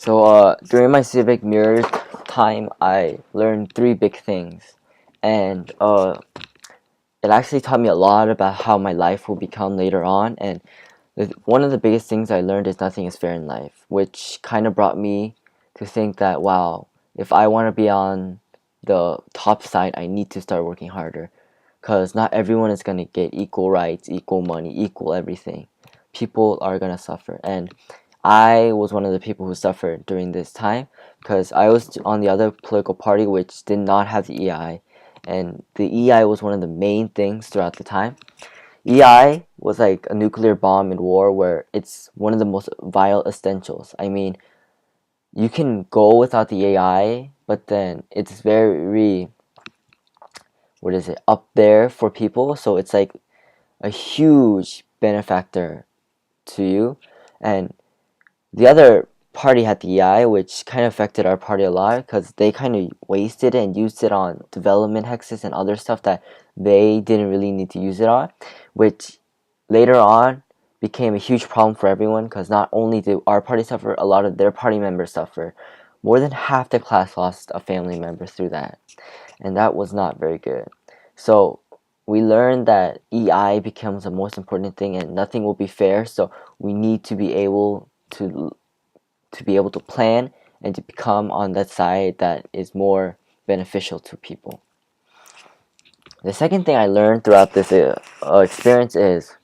During my civic mirror time, I learned three big things, and it actually taught me a lot about how my life will become later on. And one of the biggest things I learned is nothing is fair in life, which kind of brought me to think that, wow, if I want to be on the top side, I need to start working harder, because not everyone is going to get equal rights, equal money, equal everything. People are going to suffer, and I was one of the people who suffered during this time, because I was on the other political party which did not have the EI, and the EI was one of the main things throughout the time. EI was like a nuclear bomb in war, where it's one of the most vital essentials. I mean, you can go without the AI, but then it's very, what is it, up there for people, so it's like a huge benefactor to you. And the other party had the EI, which kind of affected our party a lot, because they kind of wasted it and used it on development hexes and other stuff that they didn't really need to use it on, which later on became a huge problem for everyone, because not only did our party suffer, a lot of their party members suffer. More than half the class lost a family member through that, and that was not very good. So we learned that EI becomes the most important thing, and nothing will be fair, so we need to be able to plan and to become on that side that is more beneficial to people. The second thing I learned throughout this experience is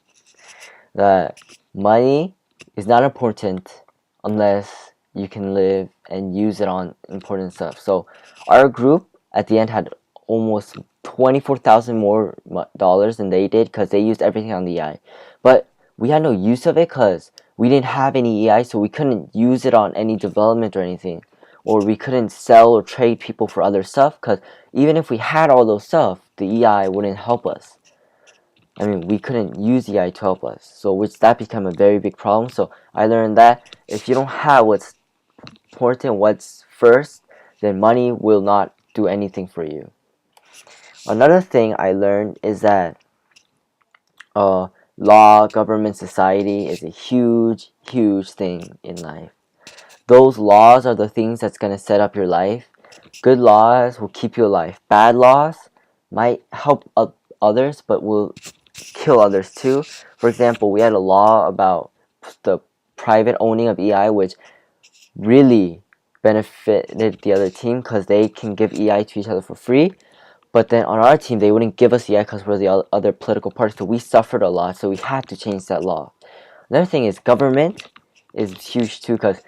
that money is not important unless you can live and use it on important stuff. So our group at the end had almost 24,000 more dollars than they did, because they used everything on the EI. But we had no use of it because we didn't have any EI, so we couldn't use it on any development or anything. Or we couldn't sell or trade people for other stuff, because even if we had all those stuff, the EI wouldn't help us. I mean, we couldn't use EI to help us, so that became a very big problem. So I learned that if you don't have what's important, what's first, then money will not do anything for you. Another thing I learned is that law, government, society is a huge, huge thing in life. Those laws are the things that's going to set up your life. Good laws will keep you alive. Bad laws might help others, but will kill others too. For example, we had a law about the private owning of EI, which really benefited the other team, because they can give EI to each other for free. But then on our team, they wouldn't give us EI because we're the other political party, so we suffered a lot, so we had to change that law. Another thing is government is huge too, because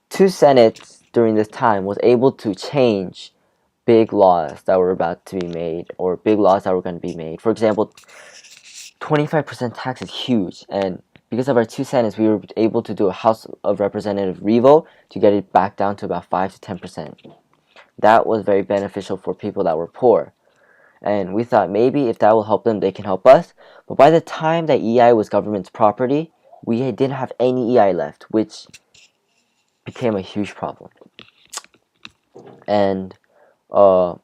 two senates during this time was able to change big laws that were about to be made, or big laws that were going to be made. For example, 25% tax is huge, and because of our two senates, we were able to do a House of Representative revote to get it back down to about 5 to 10%. That was very beneficial for people that were poor, and we thought maybe if that will help them, they can help us. But by the time that EI was government's property, we didn't have any EI left, which became a huge problem. And I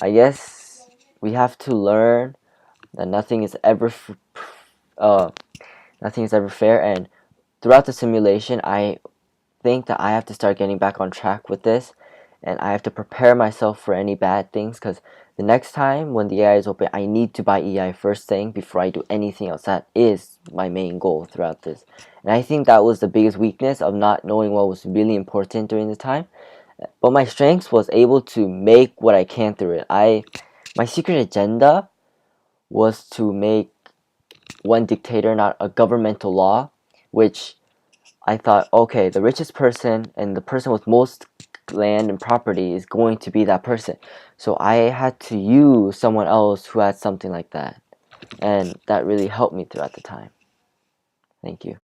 guess we have to learn that nothing is ever fair. And throughout the simulation, I think that I have to start getting back on track with this, and I have to prepare myself for any bad things, because the next time when the EI is open, I need to buy EI first thing before I do anything else. That is my main goal throughout this, and I think that was the biggest weakness of not knowing what was really important during the time. But my strengths was able to make what I can through it. My secret agenda was to make one dictator, not a governmental law, which I thought, okay, the richest person and the person with most land and property is going to be that person. So I had to use someone else who had something like that. And that really helped me throughout the time. Thank you.